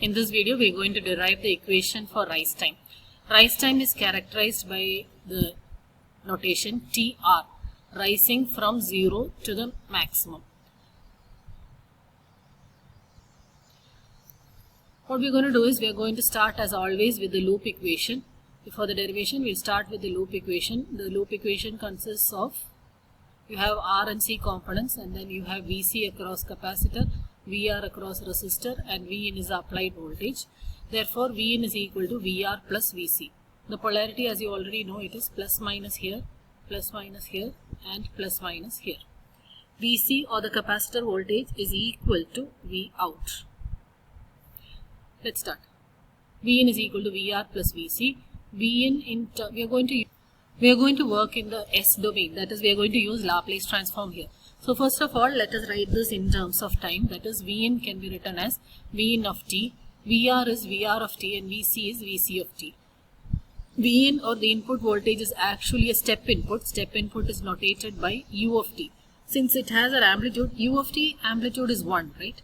In this video, we are going to derive the equation for rise time. Rise time is characterized by the notation TR, rising from 0 to the maximum. What we are going to do is we are going to start as always with the loop equation. Before the derivation, we will start with the loop equation. The loop equation consists of, you have R and C components, and then you have VC across capacitor, VR across resistor, and Vin is applied voltage. Therefore, Vin is equal to VR plus VC. The polarity, as you already know, it is plus minus here, and plus minus here. VC or the capacitor voltage is equal to V out. Let's start. Vin is equal to VR plus VC. Vin we are going to work in the S domain, that is we are going to use Laplace transform here. So first of all, let us write this in terms of time, that is Vin can be written as Vin of t, VR is VR of t, and VC is VC of t. Vin or the input voltage is actually a step input. Step input is notated by U of t. Since it has an amplitude, U of t amplitude is 1, right?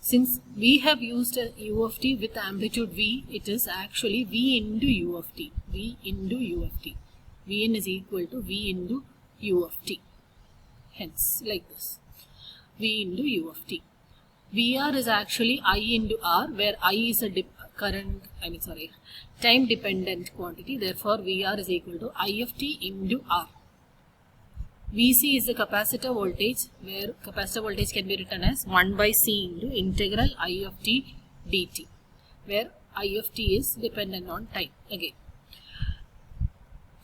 Since we have used a U of t with amplitude V, it is actually V into U of t. V into U of t. Vn is equal to V into U of t. Hence, like this. V into U of t. VR is actually I into R, where I is a time dependent quantity. Therefore, VR is equal to I of t into R. VC is the capacitor voltage, where capacitor voltage can be written as 1 by C into integral I of t dt, where I of t is dependent on time. Again,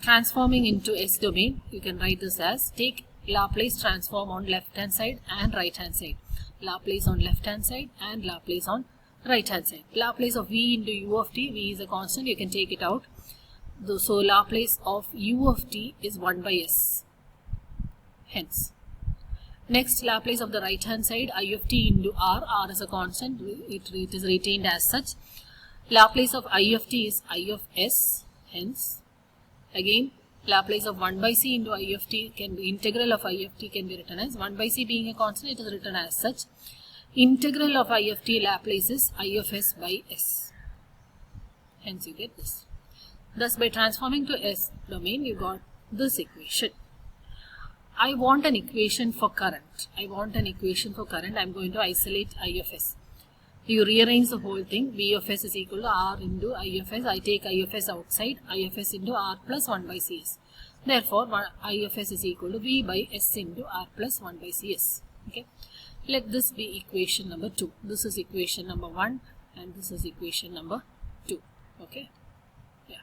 transforming into S domain, you can write this as, take Laplace transform on left hand side and right hand side. Laplace on left hand side and Laplace on right hand side. Laplace of V into U of t, V is a constant, you can take it out. So Laplace of U of t is 1 by S. Hence, next Laplace of the right hand side, I of t into R, R is a constant, it is retained as such. Laplace of I of t is I of S, hence, again Laplace of 1 by C into I of t can be, integral of I of t can be written as, 1 by C being a constant, it is written as such. Integral of I of t Laplace is I of S by S. Hence you get this. Thus by transforming to S domain, you got this equation. I want an equation for current. I am going to isolate I of S. You rearrange the whole thing. V of S is equal to R into I of S. I take I of S outside. I of S into R plus 1 by Cs. Therefore, I of S is equal to V by S into R plus 1 by Cs. Okay. Let this be equation number 2. This is equation number 1 and this is equation number 2. Okay. Yeah.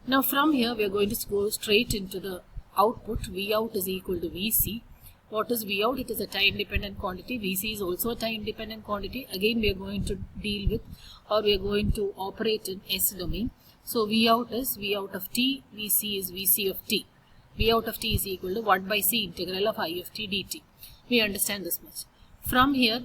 Now from here, we are going to go straight into the output. V out is equal to Vc. What is V out? It is a time dependent quantity. Vc is also a time dependent quantity. Again, we are going to deal with, or we are going to operate in S domain. So V out is V out of t, Vc is Vc of t. V out of t is equal to 1 by C integral of I of t dt. We understand this much. From here,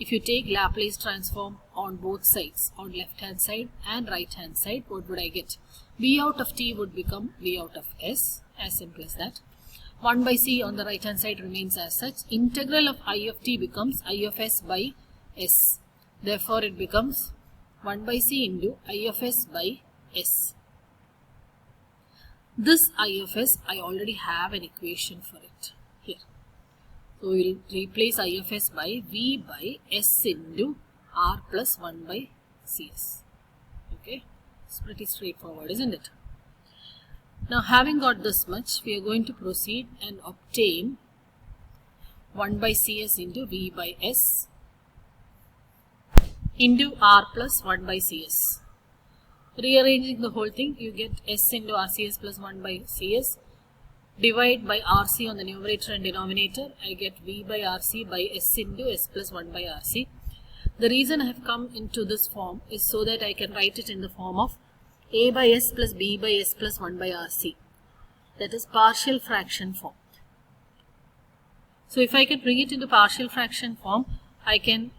if you take Laplace transform on both sides, on left hand side and right hand side, what would I get? V out of t would become V out of S, as simple as that. 1 by C on the right hand side remains as such. Integral of I of t becomes I of S by S. Therefore, it becomes 1 by C into I of S by S. This I of S, I already have an equation for it here. So, we will replace I of S by V by S into R plus 1 by Cs. Okay, it's pretty straightforward, isn't it? Now, having got this much, we are going to proceed and obtain 1 by Cs into V by S into R plus 1 by Cs. Rearranging the whole thing, you get S into RCS plus 1 by Cs. Divide by RC on the numerator and denominator, I get V by RC by S into S plus 1 by RC. The reason I have come into this form is so that I can write it in the form of A by S plus B by S plus 1 by RC. That is partial fraction form. So if I can bring it into partial fraction form, I can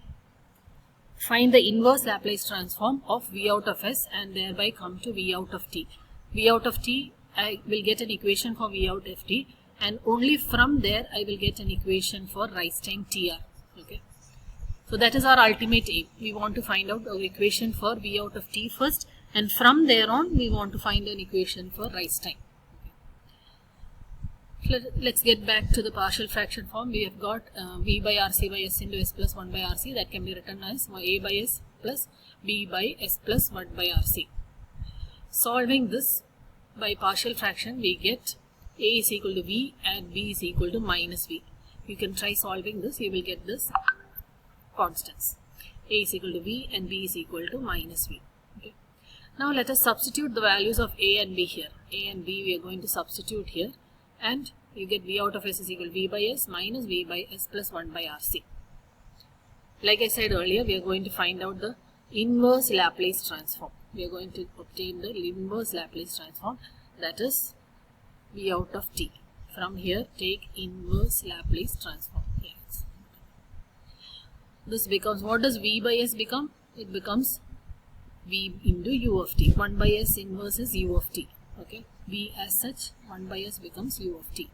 find the inverse Laplace transform of V out of S and thereby come to V out of t. V out of t, I will get an equation for V out of t, and only from there I will get an equation for rise time TR. Okay. So that is our ultimate aim. We want to find out our equation for V out of t first, and from there on we want to find an equation for rise time. Let's get back to the partial fraction form. We have got V by RC by S into S plus 1 by RC. That can be written as A by S plus B by S plus 1 by RC. Solving this by partial fraction, we get A is equal to V and B is equal to minus V. You can try solving this. You will get this constants. A is equal to V and B is equal to minus V. Okay. Now let us substitute the values of A and B here. A and B we are going to substitute here, and you get V out of S is equal to V by S minus V by S plus 1 by RC. Like I said earlier, we are going to find out the inverse Laplace transform. We are going to obtain the inverse Laplace transform, that is V out of t. From here, take inverse Laplace transform. Yes. This becomes, what does V by S become? It becomes V into U of t. 1 by S inverse is U of t. Okay. V as such, 1 by S becomes U of t.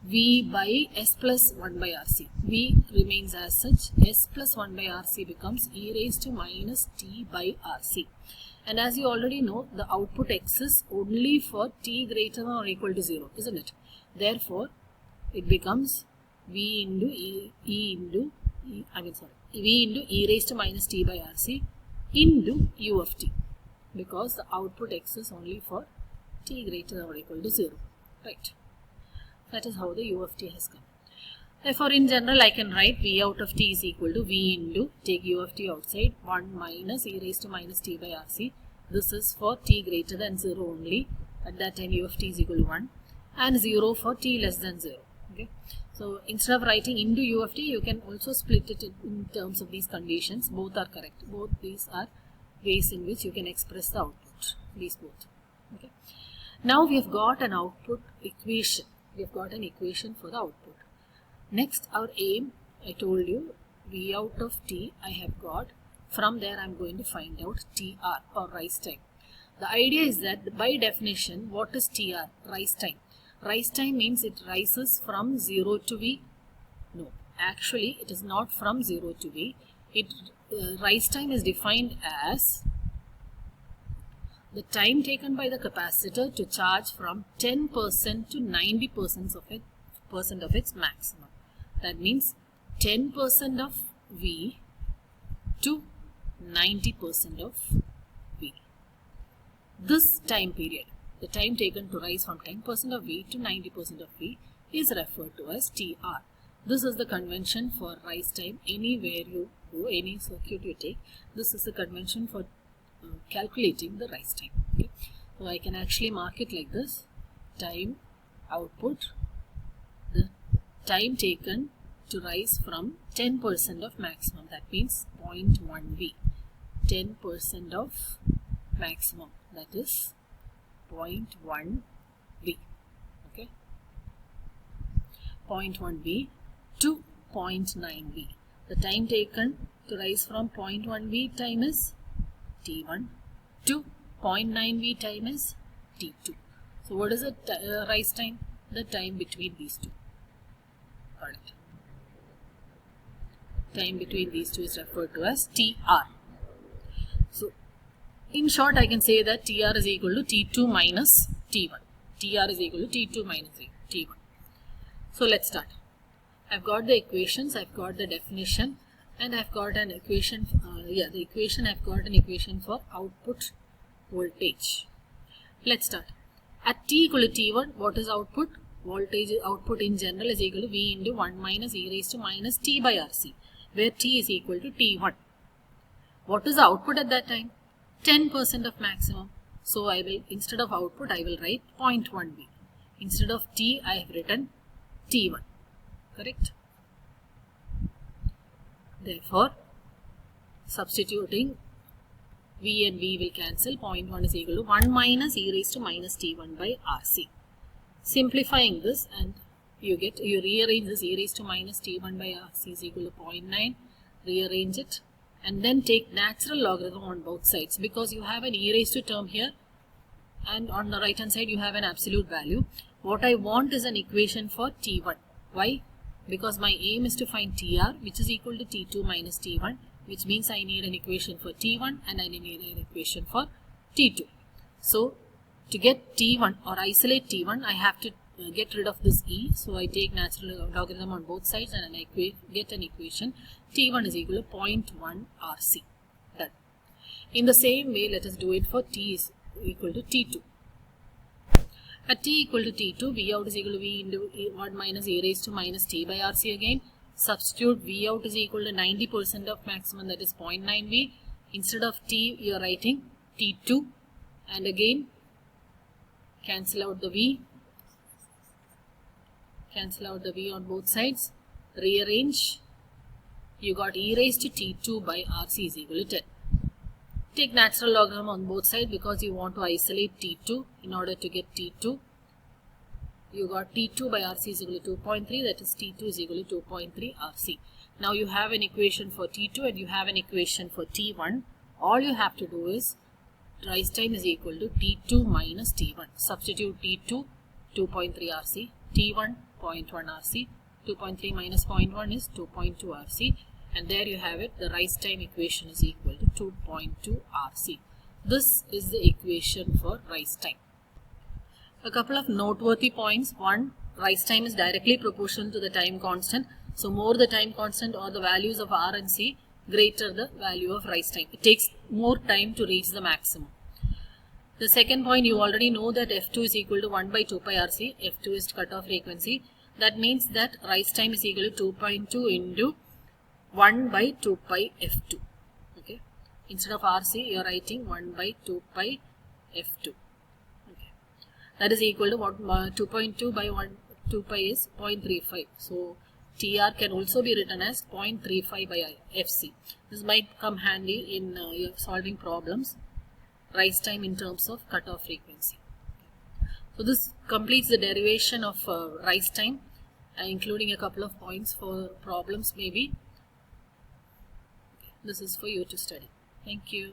V by S plus 1 by RC. V remains as such. S plus 1 by RC becomes e raised to minus t by RC. And as you already know, the output exists only for t greater than or equal to 0, isn't it? Therefore, it becomes V into V into e raised to minus t by RC into U of t, because the output exists only for t greater than or equal to 0, right? That is how the U of t has come. Therefore, in general, I can write V out of t is equal to V into, take U of t outside, 1 minus e raised to minus t by RC. This is for t greater than 0 only. At that time, U of t is equal to 1, and 0 for t less than 0. Okay. So, instead of writing into U of t, you can also split it in terms of these conditions. Both are correct. Both these are ways in which you can express the output. These both. Okay. Now, we have got an output equation. We have got an equation for the output. Next, our aim, I told you, V out of t I have got. From there, I am going to find out TR or rise time. The idea is that by definition, what is TR? Rise time. Rise time means it rises from 0 to V. No, actually it is not from 0 to V. Rise time is defined as the time taken by the capacitor to charge from 10% to 90% of its maximum. That means 10% of V to 90% of V. This time period, the time taken to rise from 10% of V to 90% of V, is referred to as TR. This is the convention for rise time. Anywhere you go, any circuit you take, this is the convention for calculating the rise time. Okay. So I can actually mark it like this: time output, the time taken to rise from 10% of maximum, that means 0.1 V. 10% of maximum, that is 0.1 V. Okay, 0.1 V to 0.9 V. The time taken to rise from 0.1 V time is T1 to 0.9 V time is T2. So what is the rise time? The time between these two. Got it. Time between these two is referred to as TR. So in short, I can say that TR is equal to T2 minus T1. TR is equal to T2 minus T1. So let's start. I've got the equations, I've got the definition, and I've got an equation. I've got an equation for output voltage. Let's start. At t equal to T1, what is output? Voltage output in general is equal to V into 1 minus e raised to minus t by RC, where t is equal to T1. What is the output at that time? 10% of maximum. So I will, instead of output, I will write 0.1 V. Instead of t, I have written T1. Correct? Therefore, substituting V and V will cancel. 0.1 is equal to 1 minus e raised to minus T1 by RC. Simplifying this, and you rearrange this e raised to minus T1 by RC is equal to 0.9. Rearrange it, and then take natural logarithm on both sides, because you have an e raised to term here, and on the right hand side you have an absolute value. What I want is an equation for T1. Why? because my aim is to find TR, which is equal to T2 minus T1, which means I need an equation for T1 and I need an equation for T2. So to get T1 or isolate T1, I have to get rid of this E. So I take natural logarithm on both sides and I get an equation. T1 is equal to 0.1 RC. Done. In the same way, let us do it for T is equal to T2. At T equal to T2, V out is equal to V into 1 minus E raised to minus T by RC again. Substitute V out is equal to 90% of maximum, that is 0.9 V. Instead of T, you are writing T2, and again cancel out the V. Cancel out the V on both sides. Rearrange. You got E raised to T2 by RC is equal to 10. Take natural logarithm on both sides because you want to isolate T2. In order to get T2, you got T2 by RC is equal to 2.3, that is T2 is equal to 2.3 RC. Now you have an equation for T2 and you have an equation for T1. All you have to do is rise time is equal to T2 minus T1. Substitute T2, 2.3 RC, T1, 0.1 RC, 2.3 minus 0.1 is 2.2 RC, and there you have it. The rise time equation is equal to 2.2 RC. This is the equation for rise time. A couple of noteworthy points. One, rise time is directly proportional to the time constant. So more the time constant or the values of R and C, greater the value of rise time. It takes more time to reach the maximum. The second point, you already know that F2 is equal to 1 by 2 pi RC. F2 is cutoff frequency. That means that rise time is equal to 2.2 into 1 by 2 pi F2. Okay. Instead of RC, you are writing 1 by 2 pi F2. Okay. That is equal to what? 2.2 by 2 pi is 0.35. So TR can also be written as 0.35 by FC. This might come handy in solving problems. Rise time in terms of cutoff frequency. So this completes the derivation of rise time, including a couple of points for problems maybe. This is for you to study. Thank you.